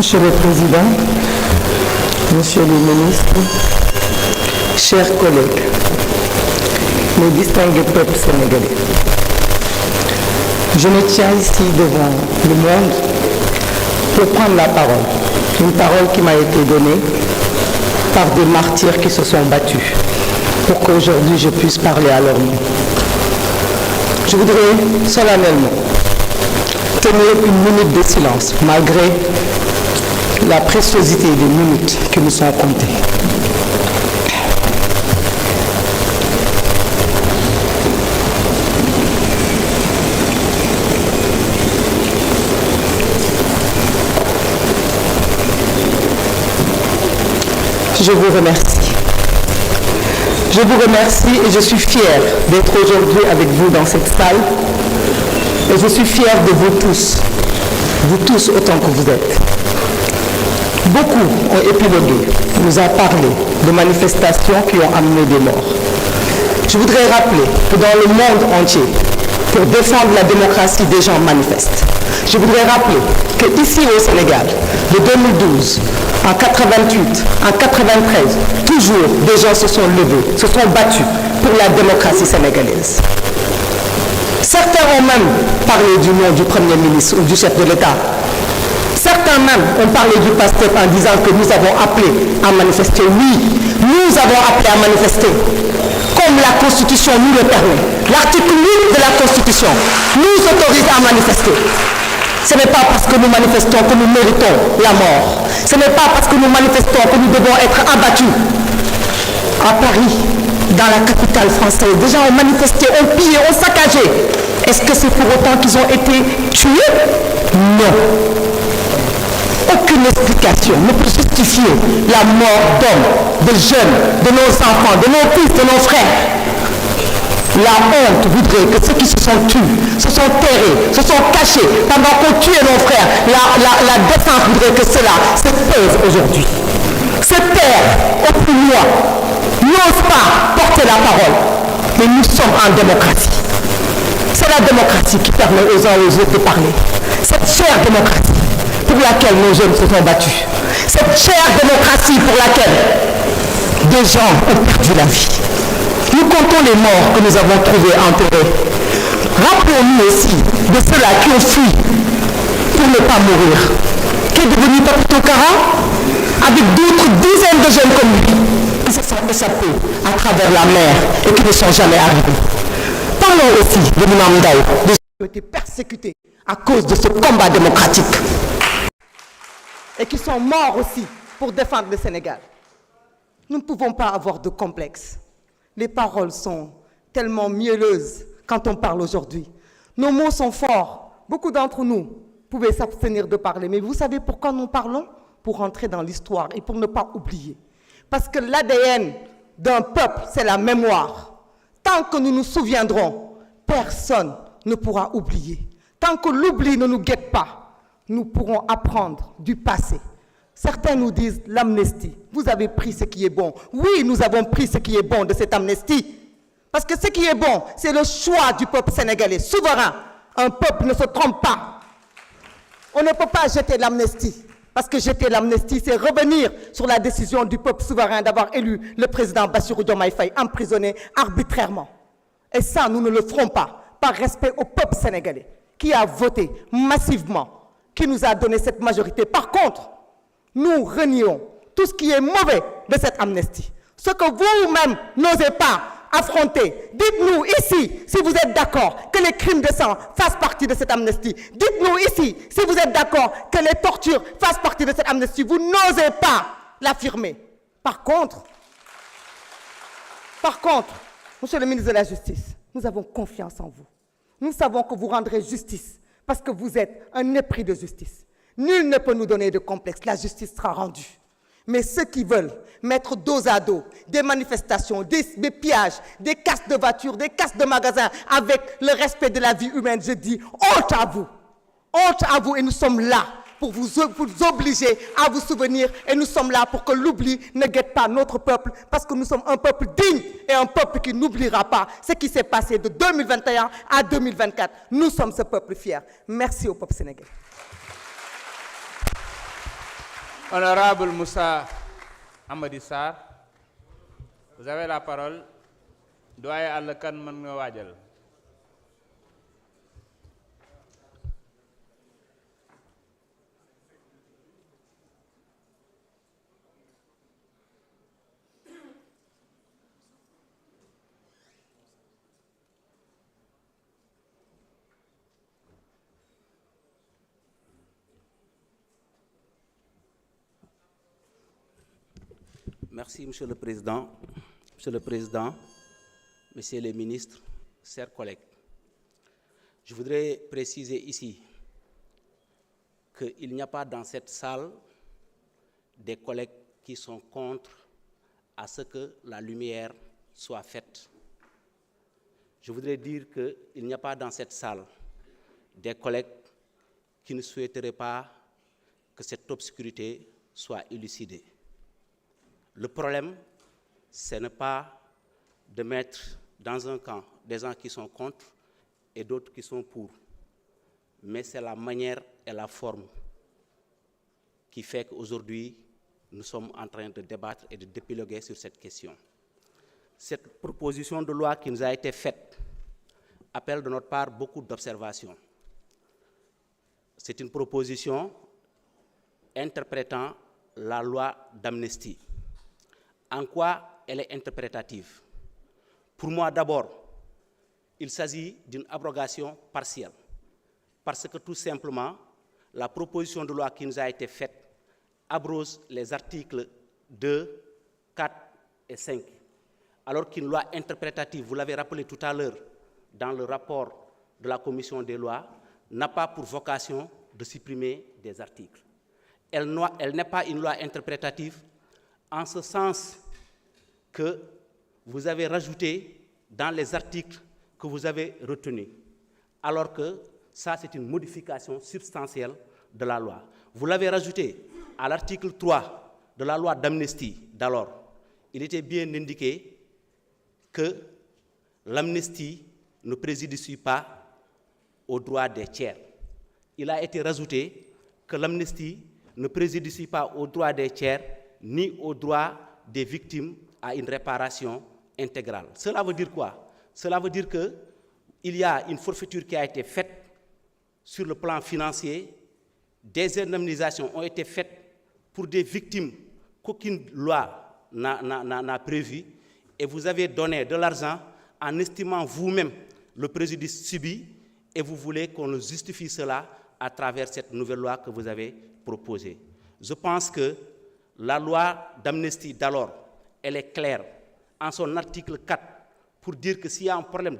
Monsieur le Président, Monsieur le Ministre, chers collègues, mes distingués peuples sénégalais, je me tiens ici devant le monde pour prendre la parole, une parole qui m'a été donnée par des martyrs qui se sont battus pour qu'aujourd'hui je puisse parler à leur nom. Je voudrais solennellement tenir une minute de silence malgré la préciosité des minutes qui nous sont comptées. Je vous remercie. Je vous remercie et je suis fière d'être aujourd'hui avec vous dans cette salle. Et je suis fière de vous tous autant que vous êtes. Beaucoup ont épilogué, nous ont parlé de manifestations qui ont amené des morts. Je voudrais rappeler que dans le monde entier, pour défendre la démocratie, des gens manifestent. Je voudrais rappeler qu'ici au Sénégal, de 2012, en 88, en 93, toujours des gens se sont levés, se sont battus pour la démocratie sénégalaise. Certains ont même parlé du nom du Premier ministre ou du chef de l'État. Certains même ont parlé du PASTEF en disant que nous avons appelé à manifester. Oui, nous avons appelé à manifester, comme la Constitution nous le permet. L'article 8 de la Constitution nous autorise à manifester. Ce n'est pas parce que nous manifestons que nous méritons la mort. Ce n'est pas parce que nous manifestons que nous devons être abattus. À Paris, dans la capitale française, des gens ont manifesté, ont pillé, ont saccagé. Est-ce que c'est pour autant qu'ils ont été tués? Non. Aucune explication ne peut justifier la mort d'hommes, de jeunes, de nos enfants, de nos fils, de nos frères. La honte voudrait que ceux qui se sont tués, se sont terrés, se sont cachés pendant qu'on tuait nos frères, la défense voudrait que cela se pèse aujourd'hui. Ces pères, au plus loin, n'osent pas porter la parole. Mais nous sommes en démocratie. C'est la démocratie qui permet aux uns et aux autres de parler. Cette chère démocratie pour laquelle nos jeunes se sont battus. Cette chère démocratie pour laquelle des gens ont perdu la vie. Nous comptons les morts que nous avons trouvés enterrés. Rappelons-nous aussi de ceux-là qui ont fui pour ne pas mourir. Qui est devenu Papito Kara avec d'autres dizaines de jeunes comme lui qui se sont échappés à travers la mer et qui ne sont jamais arrivés. Parlons aussi de l'imam Ndao, des gens qui ont été persécutés à cause de ce combat démocratique et qui sont morts aussi pour défendre le Sénégal. Nous ne pouvons pas avoir de complexe. Les paroles sont tellement mielleuses quand on parle aujourd'hui. Nos mots sont forts. Beaucoup d'entre nous pouvaient s'abstenir de parler. Mais vous savez pourquoi nous parlons? Pour entrer dans l'histoire et pour ne pas oublier. Parce que l'ADN d'un peuple, c'est la mémoire. Tant que nous nous souviendrons, personne ne pourra oublier. Tant que l'oubli ne nous guette pas, nous pourrons apprendre du passé. Certains nous disent l'amnistie. Vous avez pris ce qui est bon. Oui, nous avons pris ce qui est bon de cette amnistie. Parce que ce qui est bon, c'est le choix du peuple sénégalais, souverain. Un peuple ne se trompe pas. On ne peut pas jeter l'amnistie. Parce que jeter l'amnistie, c'est revenir sur la décision du peuple souverain d'avoir élu le président Bassirou Diomaye Faye, emprisonné arbitrairement. Et ça, nous ne le ferons pas, par respect au peuple sénégalais, qui a voté massivement, qui nous a donné cette majorité. Par contre, nous renions tout ce qui est mauvais de cette amnistie. Ce que vous-même n'osez pas affronter. Dites-nous ici si vous êtes d'accord que les crimes de sang fassent partie de cette amnistie. Dites-nous ici si vous êtes d'accord que les tortures fassent partie de cette amnistie. Vous n'osez pas l'affirmer. Par contre, Monsieur le ministre de la Justice, nous avons confiance en vous. Nous savons que vous rendrez justice parce que vous êtes un épris de justice. Nul ne peut nous donner de complexe. La justice sera rendue. Mais ceux qui veulent mettre dos à dos des manifestations, des pillages, des casses de voitures, des casses de magasins avec le respect de la vie humaine, je dis honte à vous. Honte à vous et nous sommes là pour vous obliger à vous souvenir et nous sommes là pour que l'oubli ne guette pas notre peuple parce que nous sommes un peuple digne et un peuple qui n'oubliera pas ce qui s'est passé de 2021 à 2024. Nous sommes ce peuple fier. Merci au peuple sénégalais. Honorable Moussa Amady Sarr, vous avez la parole. Doyen Alla Kane mën nga waajal. Merci, Monsieur le Président. Monsieur le Président, Messieurs les ministres, chers collègues, je voudrais préciser ici qu'il n'y a pas dans cette salle des collègues qui sont contre à ce que la lumière soit faite. Je voudrais dire qu'il n'y a pas dans cette salle des collègues qui ne souhaiteraient pas que cette obscurité soit élucidée. Le problème, ce n'est pas de mettre dans un camp des gens qui sont contre et d'autres qui sont pour, mais c'est la manière et la forme qui fait qu'aujourd'hui, nous sommes en train de débattre et de d'épiloguer sur cette question. Cette proposition de loi qui nous a été faite appelle de notre part beaucoup d'observations. C'est une proposition interprétant la loi d'amnistie. En quoi elle est interprétative? Pour moi, d'abord, il s'agit d'une abrogation partielle. Parce que tout simplement, la proposition de loi qui nous a été faite abroge les articles 2, 4 et 5. Alors qu'une loi interprétative, vous l'avez rappelé tout à l'heure dans le rapport de la Commission des lois, n'a pas pour vocation de supprimer des articles. Elle n'est pas une loi interprétative en ce sens que vous avez rajouté dans les articles que vous avez retenus, alors que ça, c'est une modification substantielle de la loi. Vous l'avez rajouté à l'article 3 de la loi d'amnistie d'alors. Il était bien indiqué que l'amnistie ne préjudicie pas aux droits des tiers. Il a été rajouté que l'amnistie ne préjudicie pas aux droits des tiers ni aux droits des victimes à une réparation intégrale. Cela veut dire quoi? Cela veut dire qu'il y a une forfaiture qui a été faite sur le plan financier, des indemnisations ont été faites pour des victimes qu'aucune loi n'a prévues, et vous avez donné de l'argent en estimant vous-même le préjudice subi, et vous voulez qu'on justifie cela à travers cette nouvelle loi que vous avez proposée. Je pense que la loi d'amnistie d'alors, elle est claire en son article 4 pour dire que s'il y a un problème